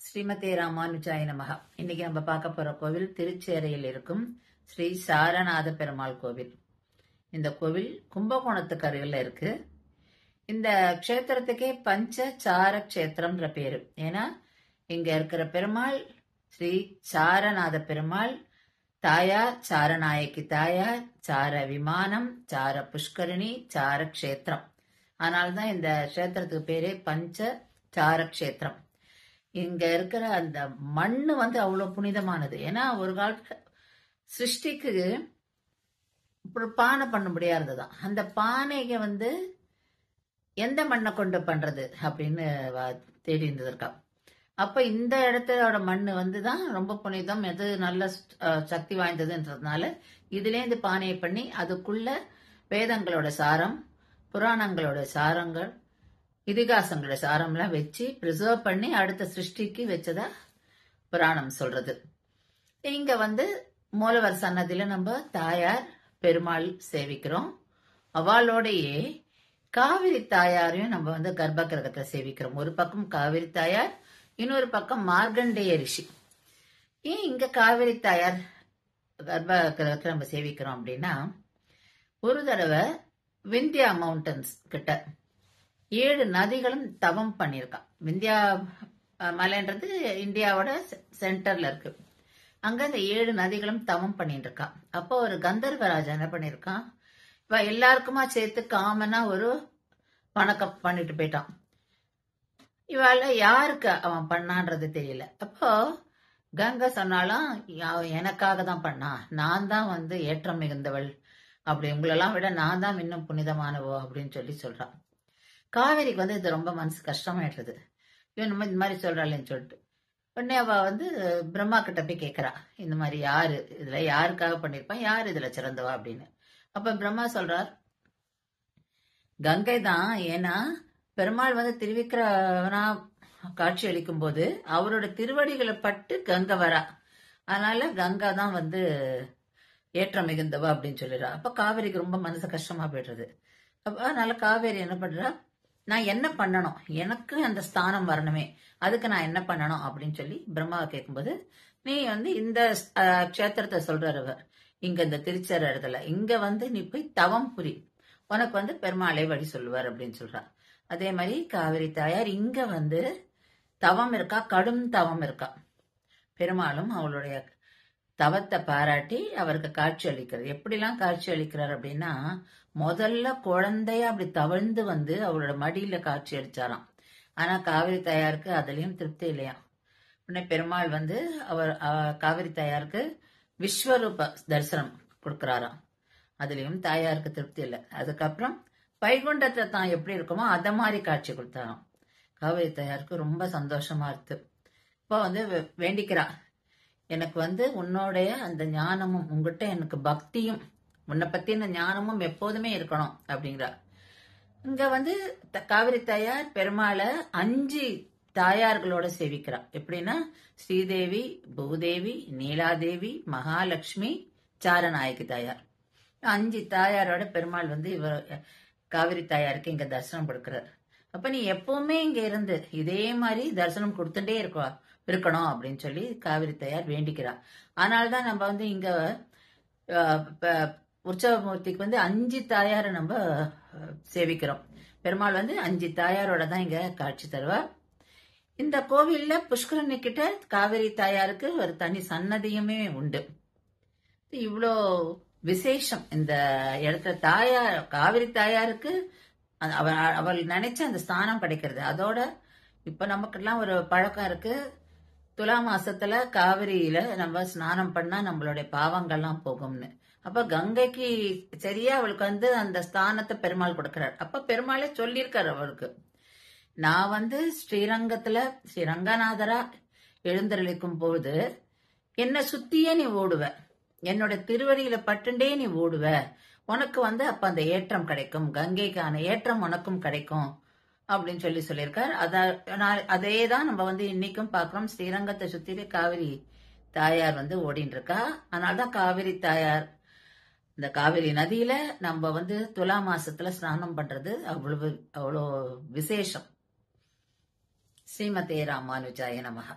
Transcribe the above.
ஸ்ரீமதே ராமானுஜாய நமஹ. இன்னைக்கு நம்ம பார்க்க போற கோவில் திருச்சேரையில் இருக்கும் ஸ்ரீ சாரநாத பெருமாள் கோவில். இந்த கோவில் கும்பகோணத்துக்கு அருகில் இருக்கு. இந்த க்ஷேத்திரத்துக்கே பஞ்சசார க்ஷேத்திரம்ன்ற பேரு. ஏன்னா இங்க இருக்கிற பெருமாள் ஸ்ரீ சாரநாத பெருமாள், தாயார் சாரநாயகி தாயார், சார விமானம், சார புஷ்கரணி, சார க்ஷேத்திரம். அதனால்தான் இந்த க்ஷேத்திரத்துக்கு பேரே பஞ்சசார க்ஷேத்திரம். இங்க இருக்கிற அந்த மண்ணு அவ்வளவு புனிதமானது. ஏன்னா ஒரு காலத்துல சிருஷ்டிக்கு பானை பண்ண முடியாதுதான். அந்த பானைக்கு எந்த மண்ணை கொண்டு பண்றது அப்படின்னு தேடி இருந்ததற்கா. அப்ப இந்த இடத்தோட மண்ணு தான் ரொம்ப புனிதம், எது நல்ல சக்தி வாய்ந்ததுன்றதுனால இதுல இருந்து பானையை பண்ணி அதுக்குள்ள வேதங்களோட சாரம், புராணங்களோட சாரங்கள், இதிகாசங்களோட சாரம்லாம் வச்சு பிரிசர்வ் பண்ணி அடுத்த சிருஷ்டிக்கு வச்சதா புராணம் சொல்றது. இங்க மூலவர் சன்னதியில நம்ம தாயார் பெருமாள் சேவிக்கிறோம். அவளோடையே காவிரி தாயாரையும் நம்ம கர்ப்ப கிரகத்தை சேவிக்கிறோம். ஒரு பக்கம் காவிரி தாயார், இன்னொரு பக்கம் மார்கண்டேய ரிஷி. ஏன் இங்க காவிரி தாயார் கர்ப்ப கிரகத்தை நம்ம சேவிக்கிறோம் அப்படின்னா, ஒரு தடவை விந்தியா மவுண்டன்ஸ் கிட்ட 7 நதிகளும் தவம் பண்ணிருக்கான். விந்தியா மலைன்றது இந்தியாவோட சென்டர்ல இருக்கு. அங்க அந்த 7 நதிகளும் தவம் பண்ணிட்டு இருக்கான். அப்போ ஒரு கந்தர்வராஜா என்ன பண்ணிருக்கான், இவ எல்லாருக்குமா சேர்த்து காமனா ஒரு வணக்கம் பண்ணிட்டு போயிட்டான். இவாள யாருக்கு அவன் பண்ணான்றது தெரியல. அப்போ கங்கை சொன்னாலும் எனக்காக தான் பண்ணா, நான் தான் ஏற்றம் மிகுந்தவள், அப்படி உங்களெல்லாம் விட நான் தான் இன்னும் புனிதமானவோ அப்படின்னு சொல்றான். காவேரிக்கு இது ரொம்ப மனசு கஷ்டமாயிடுறது. இவன் இந்த மாதிரி சொல்றாளேன்னு சொல்லிட்டு உடனே அவ பிரம்மா கிட்ட போய் கேட்கறா, இந்த மாதிரி யாரு இதுல யாருக்காக பண்ணிருப்பான், யாரு இதுல சிறந்தவா அப்படின்னு. அப்ப பிரம்மா சொல்றார், கங்கை தான். ஏன்னா பெருமாள் திருவிக்கிரவனா காட்சி அளிக்கும் போது அவரோட திருவடிகளை பட்டு கங்கை வரா, அதனால கங்கா தான் ஏற்றம் மிகுந்தவா அப்படின்னு சொல்லிடுறா. அப்ப காவேரிக்கு ரொம்ப மனசு கஷ்டமா போயிடுறது. அப்ப அதனால காவேரி என்ன பண்றா, நான் என்ன பண்ணணும், எனக்கு அந்த ஸ்தானம் வரணுமே, அதுக்கு நான் என்ன பண்ணணும் அப்படின்னு சொல்லி பிரம்மாவை கேட்கும்போது, நீ இந்த க்ஷேத்திரத்தை சொல்றவர் இங்க இந்த திருச்சேர இடத்துல இங்க நீ போய் தவம் புரி, உனக்கு பெருமாளை வழி சொல்லுவார் அப்படின்னு சொல்றா. அதே மாதிரி காவிரி தாயார் இங்க தவம் இருக்கா, கடும் தவம் இருக்கா. பெருமாளும் அவளுடைய தவத்தை பாராட்டி அவருக்கு காட்சி அளிக்கிறது. எப்படிலாம் காட்சி அளிக்கிறார் அப்படின்னா, முதல்ல குழந்தைய அப்படி தவழ்ந்து அவரோட மடியில காட்சி அளிச்சாராம். ஆனா காவிரி தாயாருக்கு அதுலயும் திருப்தி இல்லையா. உடனே பெருமாள் அவர் காவிரி தாயாருக்கு விஸ்வரூப தரிசனம் கொடுக்கிறாராம். அதுலயும் தாயாருக்கு திருப்தி இல்லை. அதுக்கப்புறம் வைகுண்டத்தை தான் எப்படி இருக்குமோ அத மாதிரி காட்சி கொடுத்தாராம். காவிரி தாயாருக்கு ரொம்ப சந்தோஷமா இருக்கு. இப்போ வேண்டிக்கிறா, எனக்கு உன்னோடைய அந்த ஞானமும் உங்ககிட்ட எனக்கு பக்தியும் உன்னை பத்தின ஞானமும் எப்போதுமே இருக்கணும் அப்படிங்கிறா. இங்க காவிரி தாயார் பெருமாளை 5 தாயார்களோட சேவிக்கிறா. எப்படின்னா ஸ்ரீதேவி, பூதேவி, நீலாதேவி, மகாலட்சுமி, சாரநாயகி தாயார். 5 தாயாரோட பெருமாள் இவர் காவிரி தாயாருக்கு இங்க தரிசனம் கொடுக்கிறார். அப்ப நீ எப்பவுமே இங்க இருந்து இதே மாதிரி தரிசனம் கொடுத்துட்டே இருக்கணும் அப்படின்னு சொல்லி காவிரி தாயார் வேண்டிக்கிறா. அதனாலதான் நம்ம இங்க உற்சவமூர்த்திக்கு 5 தாயாரை நம்ம சேவிக்கிறோம். பெருமாள் 5 தாயாரோட தான் இங்க காட்சி தருவார். இந்த கோவில்ல புஷ்கரணி கிட்ட காவிரி தாயாருக்கு ஒரு தனி சன்னதியுமே உண்டு. இவ்வளோ விசேஷம் இந்த இடத்துல. தாயார் காவிரி தாயாருக்கு அவள் நினைச்ச அந்த ஸ்தானம் கிடைக்கிறது. அதோட இப்ப நமக்கெல்லாம் ஒரு பழக்கம் இருக்கு, துலா மாசத்துல காவிரியில நம்ம ஸ்நானம் பண்ணா நம்மளுடைய பாவங்கள்லாம் போகும்னு. அப்ப கங்கைக்கு சரியா அவளுக்கு அந்த ஸ்தானத்தை பெருமாள் கொடுக்கிறார். அப்ப பெருமாளே சொல்லியிருக்காரு அவளுக்கு, நான் ஸ்ரீரங்கத்துல ஸ்ரீரங்கநாதரா எழுந்தருளிக்கும் போது என்ன சுத்தியே நீ ஓடுவ, என்னோட திருவடியில பட்டுண்டே நீ ஓடுவ, உனக்கு அப்ப அந்த ஏற்றம் கிடைக்கும், கங்கைக்கான ஏற்றம் உனக்கும் கிடைக்கும் அப்படின்னு சொல்லியிருக்கார். அதேதான் நம்ம இன்னைக்கும் பாக்குறோம். ஸ்ரீரங்கத்தை சுத்திலே காவிரி தாயார் ஓடின்னு இருக்கா. அதனாலதான் காவிரி தாயார் இந்த காவிரி நதியில நம்ம துலா மாசத்துல ஸ்நானம் பண்றது அவ்வளவு விசேஷம். ஸ்ரீமதே ராமானுஜாய நமஹ.